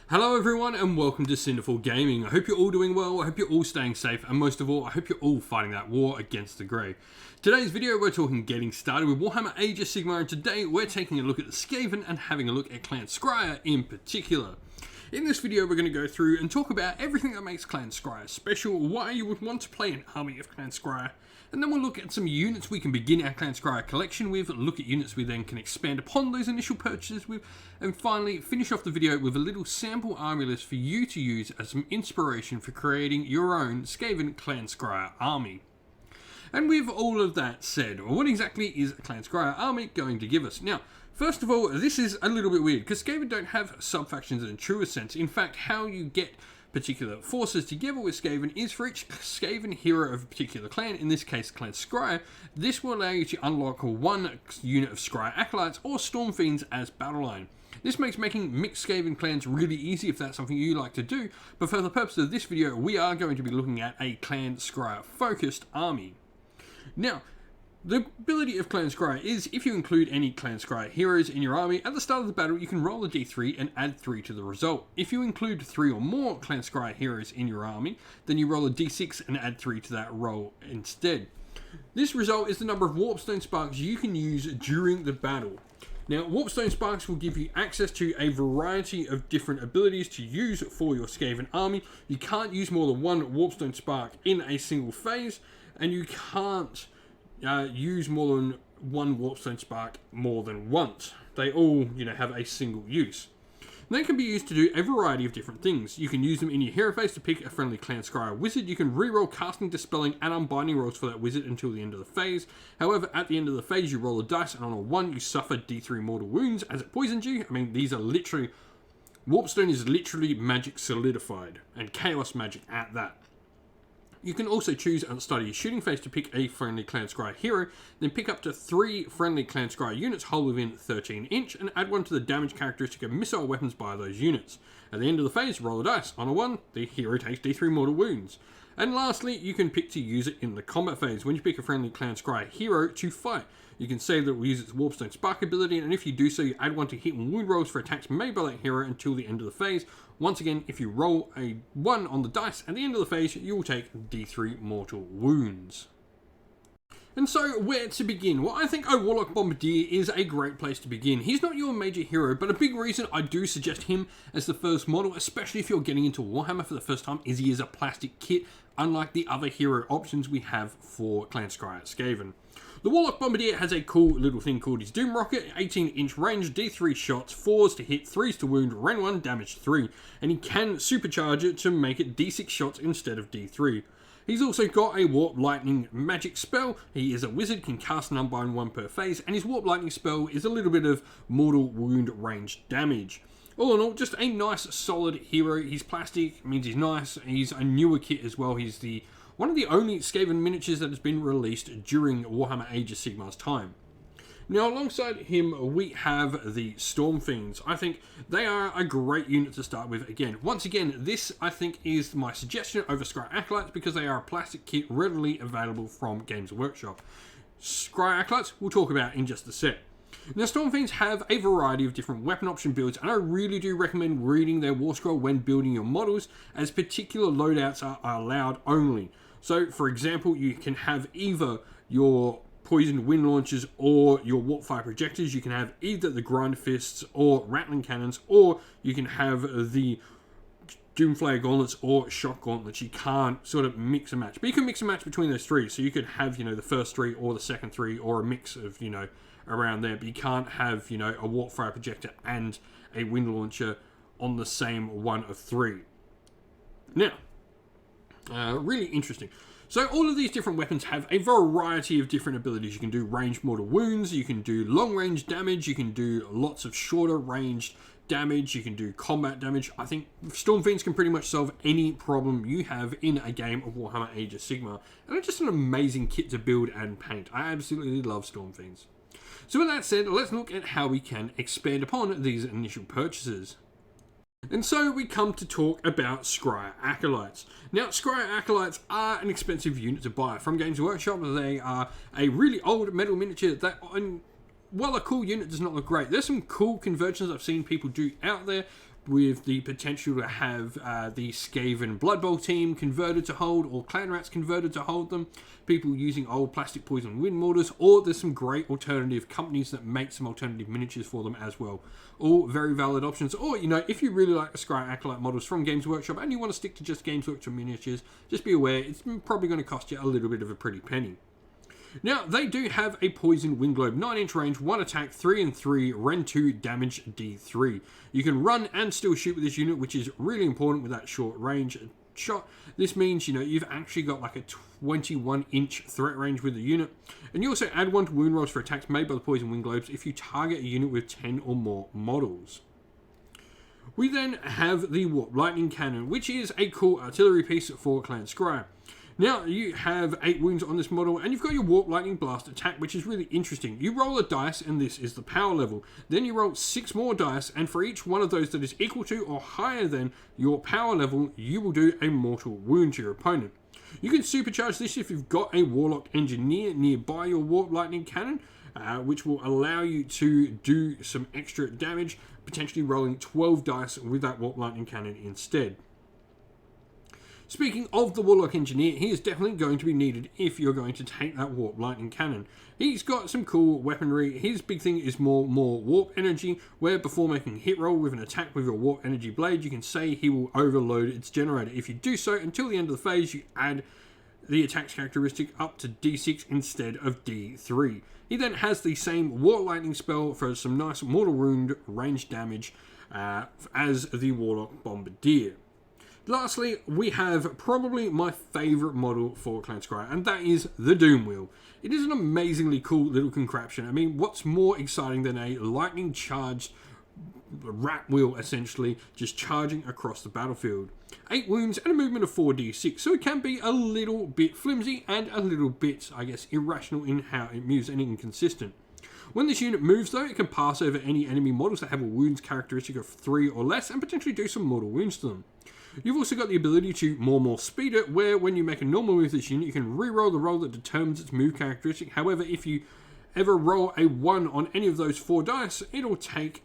Hello everyone and welcome to Cinderful Gaming. I hope you're all doing well, I hope you're all staying safe, and most of all, I hope you're all fighting that war against the grey. Today's video we're talking getting started with Warhammer Age of Sigmar, and today we're taking a look at the Skaven and having a look at Clan Skryre in particular. In this video we're going to go through and talk about everything that makes Clan Skryre special, why you would want to play an army of Clan Skryre, and then we'll look at some units we can begin our Clan Skryre collection with, look at units we then can expand upon those initial purchases with, and finally finish off the video with a little sample army list for you to use as some inspiration for creating your own Skaven Clan Skryre army. And with all of that said, what exactly is a Clan Skryre army going to give us? Now, first of all, this is a little bit weird, because Skaven don't have sub-factions in a truer sense. In fact, how you get particular forces together with Skaven is for each Skaven hero of a particular clan, in this case Clan Skryre. This will allow you to unlock one unit of Skryre Acolytes or Storm Fiends as battle line. This makes making mixed Skaven clans really easy if that's something you like to do, but for the purpose of this video we are going to be looking at a Clan Skryre focused army. Now, the ability of Clan Skryre is, if you include any Clan Skryre heroes in your army, at the start of the battle you can roll a d3 and add 3 to the result. If you include 3 or more Clan Skryre heroes in your army, then you roll a d6 and add 3 to that roll instead. This result is the number of Warpstone Sparks you can use during the battle. Now, Warpstone Sparks will give you access to a variety of different abilities to use for your Skaven army. You can't use more than one Warpstone Spark in a single phase, and you can't use more than one Warpstone Spark more than once. They all, have a single use. They can be used to do a variety of different things. You can use them in your hero phase to pick a friendly Clan Skryre wizard. You can reroll casting, dispelling, and unbinding rolls for that wizard until the end of the phase. However, at the end of the phase, you roll a dice, and on a 1, you suffer d3 mortal wounds as it poisons you. I mean, these are literally... Warpstone is literally magic solidified, and chaos magic at that. You can also choose at the start of your shooting phase to pick a friendly Clan Skryre hero, then pick up to 3 friendly Clan Skryre units whole within 13 inch, and add 1 to the damage characteristic of missile weapons by those units. At the end of the phase, roll a dice. On a 1, the hero takes d3 mortal wounds. And lastly, you can pick to use it in the combat phase. When you pick a friendly Clan Skryre hero to fight, you can say that it will use its Warpstone Spark ability, and if you do so, you add 1 to hit and wound rolls for attacks made by that hero until the end of the phase. Once again, if you roll a 1 on the dice at the end of the phase, you will take d3 mortal wounds. And so, where to begin? Well, I think a Warlock Bombardier is a great place to begin. He's not your major hero, but a big reason I do suggest him as the first model, especially if you're getting into Warhammer for the first time, is he is a plastic kit, unlike the other hero options we have for Clan Skryre Skaven. The Warlock Bombardier has a cool little thing called his Doom Rocket, 18-inch range, d3 shots, 4s to hit, 3s to wound, ren 1, damage 3, and he can supercharge it to make it d6 shots instead of d3. He's also got a Warp Lightning magic spell. He is a wizard, can cast and unbind 1 per phase, and his Warp Lightning spell is a little bit of mortal wound range damage. All in all, just a nice, solid hero. He's plastic, means he's nice. He's a newer kit as well. He's one of the only Skaven miniatures that has been released during Warhammer Age of Sigmar's time. Now, alongside him, we have the Storm Fiends. I think they are a great unit to start with. Once again, this, I think, is my suggestion over Skryre Acolytes because they are a plastic kit readily available from Games Workshop. Skryre Acolytes we'll talk about in just a sec. Now, Storm Fiends have a variety of different weapon option builds, and I really do recommend reading their War Scroll when building your models, as particular loadouts are allowed only. So, for example, you can have either your poisoned wind launchers or your warpfire projectors. You can have either the grind fists or rattling cannons, or you can have the doomflare gauntlets or shock gauntlets. You can't sort of mix and match, but you can mix and match between those 3. So you could have, the first 3 or the second 3, or a mix of, around there. But you can't have, a warpfire projector and a wind launcher on the same one of 3. Now, really interesting. So all of these different weapons have a variety of different abilities. You can do ranged mortal wounds, you can do long range damage, you can do lots of shorter ranged damage, you can do combat damage. I think Storm Fiends can pretty much solve any problem you have in a game of Warhammer Age of Sigmar. And it's just an amazing kit to build and paint. I absolutely love Storm Fiends. So with that said, let's look at how we can expand upon these initial purchases. And so we come to talk about Skryre Acolytes. Now, Skryre Acolytes are an expensive unit to buy from Games Workshop. They are a really old metal miniature that, while a cool unit does not look great, there's some cool conversions I've seen people do out there, with the potential to have the Skaven Blood Bowl team converted to hold, or clan rats converted to hold them, people using old plastic poison wind mortars, or there's some great alternative companies that make some alternative miniatures for them as well. All very valid options. Or, you know, if you really like the Skryre Acolyte models from Games Workshop and you want to stick to just Games Workshop miniatures, just be aware it's probably going to cost you a little bit of a pretty penny. Now, they do have a Poison Wind Globe, 9-inch range, 1 attack, 3 and 3, Ren 2, damage D3. You can run and still shoot with this unit, which is really important with that short range shot. This means, you know, you've actually got like a 21-inch threat range with the unit. And you also add 1 to wound rolls for attacks made by the Poison Wind Globes if you target a unit with 10 or more models. We then have the Warp Lightning Cannon, which is a cool artillery piece for Clan Skryre. Now, you have 8 wounds on this model, and you've got your Warp Lightning Blast attack, which is really interesting. You roll a dice, and this is the power level. Then you roll 6 more dice, and for each one of those that is equal to or higher than your power level, you will do a mortal wound to your opponent. You can supercharge this if you've got a Warlock Engineer nearby your Warp Lightning Cannon, which will allow you to do some extra damage, potentially rolling 12 dice with that Warp Lightning Cannon instead. Speaking of the Warlock Engineer, he is definitely going to be needed if you're going to take that Warp Lightning Cannon. He's got some cool weaponry. His big thing is more Warp Energy, where before making a hit roll with an attack with your Warp Energy blade, you can say he will overload its generator. If you do so, until the end of the phase, you add the attack's characteristic up to D6 instead of D3. He then has the same Warp Lightning spell for some nice mortal wound range damage as the Warlock Bombardier. Lastly, we have probably my favourite model for Clan Skryre, and that is the Doom Wheel. It is an amazingly cool little contraption. I mean, what's more exciting than a lightning-charged rat wheel, essentially, just charging across the battlefield? 8 wounds and a movement of 4d6, so it can be a little bit flimsy and a little bit, I guess, irrational in how it moves and inconsistent. When this unit moves, though, it can pass over any enemy models that have a wounds characteristic of 3 or less and potentially do some mortal wounds to them. You've also got the ability to more speed it, where when you make a normal move with this unit, you can re-roll the roll that determines its move characteristic. However, if you ever roll a 1 on any of those 4 dice, it'll take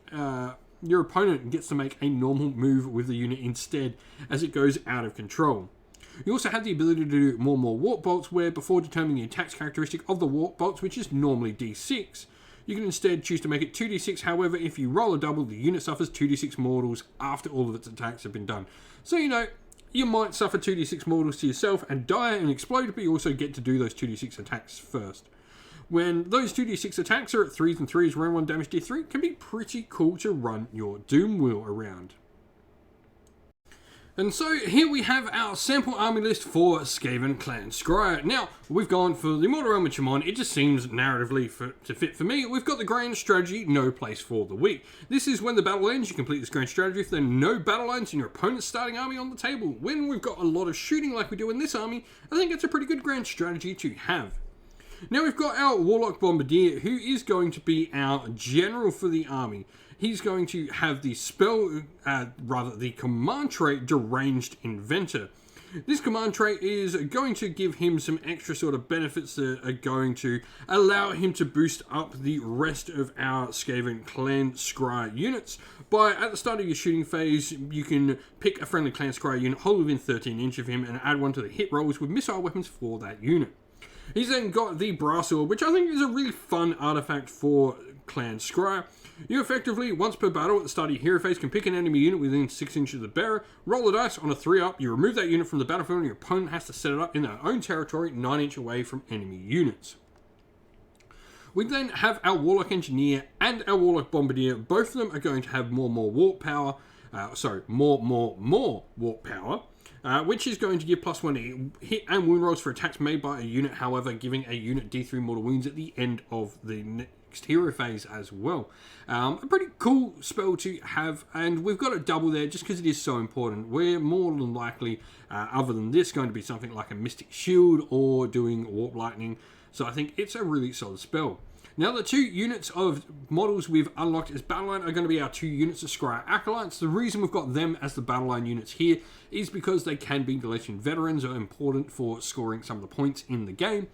your opponent gets to make a normal move with the unit instead, as it goes out of control. You also have the ability to do more warp bolts, where before determining the attacks characteristic of the warp bolts, which is normally d6, you can instead choose to make it 2d6. However, if you roll a double, the unit suffers 2d6 mortals after all of its attacks have been done. So, you know, you might suffer 2d6 mortals to yourself and die and explode, but you also get to do those 2d6 attacks first. When those 2d6 attacks are at 3s and 3s, round 1 damage d3, it can be pretty cool to run your Doom Wheel around. And so here we have our sample army list for Skaven Clan Skryre. Now, we've gone for the Mortal Realm Chamon. It just seems narratively to fit for me. We've got the Grand Strategy, No Place for the Weak. This is when the battle ends, you complete this Grand Strategy if there are no battle lines in your opponent's starting army on the table. When we've got a lot of shooting like we do in this army, I think it's a pretty good Grand Strategy to have. Now we've got our Warlock Bombardier, who is going to be our general for the army. He's going to have the the command trait, Deranged Inventor. This command trait is going to give him some extra sort of benefits that are going to allow him to boost up the rest of our Skaven Clan Skryre units. At the start of your shooting phase, you can pick a friendly Clan Skryre unit, hold within 13 inches of him, and add 1 to the hit rolls with missile weapons for that unit. He's then got the Brass Orb, which I think is a really fun artifact for Clan Skryre. You effectively, once per battle at the start of your hero phase, can pick an enemy unit within 6 inches of the bearer, roll the dice on a 3-up, you remove that unit from the battlefield, and your opponent has to set it up in their own territory, 9 inches away from enemy units. We then have our Warlock Engineer and our Warlock Bombardier. Both of them are going to have more warp power, more warp power, which is going to give +1 hit and wound rolls for attacks made by a unit, however, giving a unit D3 mortal wounds at the end of the next hero phase as well. A pretty cool spell to have, and we've got a double there just because it is so important. We're more than likely, other than this, going to be something like a Mystic Shield or doing Warp Lightning, so I think it's a really solid spell. Now, the 2 units of models we've unlocked as Battleline are going to be our 2 units of Skryre Acolytes. The reason we've got them as the Battleline units here is because they can be Galatian veterans, are important for scoring some of the points in the game.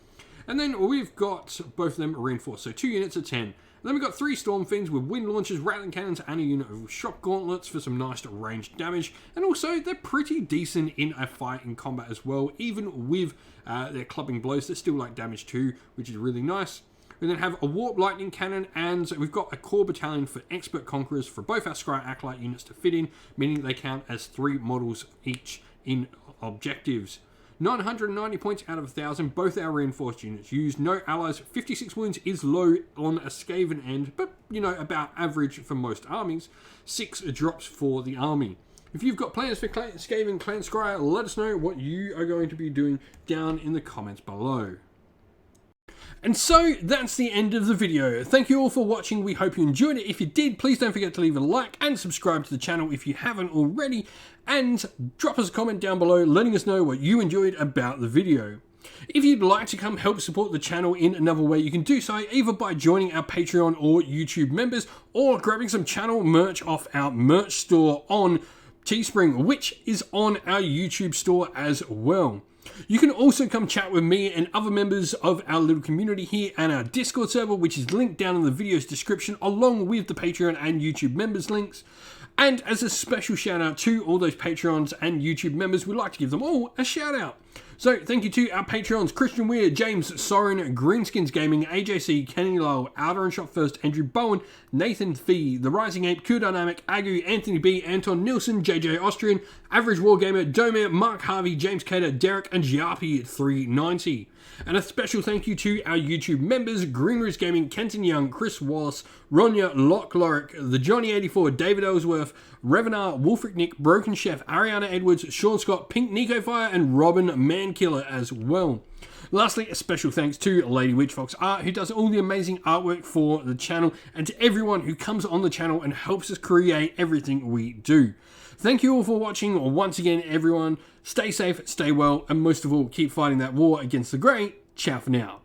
And then we've got both of them reinforced, so 2 units of 10. And Then we've got 3 Storm Fiends with wind launchers, rattling cannons, and a unit of shock gauntlets for some nice ranged damage. And also, they're pretty decent in a fight in combat as well. Even with their clubbing blows, they're still like damage 2, which is really nice. We then have a Warp Lightning Cannon, and we've got a core battalion for Expert Conquerors for both our Skryre Acolyte units to fit in, meaning they count as 3 models each in objectives. 990 points out of 1,000, both our reinforced units used. No allies, 56 wounds is low on a Skaven end, but, you know, about average for most armies. 6 drops for the army. If you've got plans for Skaven Clan Skryre, let us know what you are going to be doing down in the comments below. And so, that's the end of the video. Thank you all for watching. We hope you enjoyed it. If you did, please don't forget to leave a like and subscribe to the channel if you haven't already. And drop us a comment down below letting us know what you enjoyed about the video. If you'd like to come help support the channel in another way, you can do so either by joining our Patreon or YouTube members, or grabbing some channel merch off our merch store on Teespring, which is on our YouTube store as well. You can also come chat with me and other members of our little community here and our Discord server, which is linked down in the video's description, along with the Patreon and YouTube members links. And as a special shout out to all those Patreons and YouTube members, we'd like to give them all a shout out. So thank you to our Patreons: Christian Weir, James Soren, Greenskins Gaming, AJC, Kenny Lowell, Outer and Shot First, Andrew Bowen, Nathan Fee, The Rising Ape, Q Dynamic, Agu, Anthony B, Anton Nilsson, JJ Austrian, Average Wargamer, Domir, Mark Harvey, James Cater, Derek, and Giapi390. And a special thank you to our YouTube members: Greenroost Gaming, Kenton Young, Chris Wallace, Ronya, Locke Lorick, The Johnny84, David Ellsworth, Revenar, Wolfric Nick, Broken Chef, Ariana Edwards, Sean Scott, Pink Nico Fire, and Robin Mankiller as well. Lastly, a special thanks to Lady Witchfox Art, who does all the amazing artwork for the channel, and to everyone who comes on the channel and helps us create everything we do. Thank you all for watching once again, everyone. Stay safe, stay well, and most of all, keep fighting that war against the grey. Ciao for now.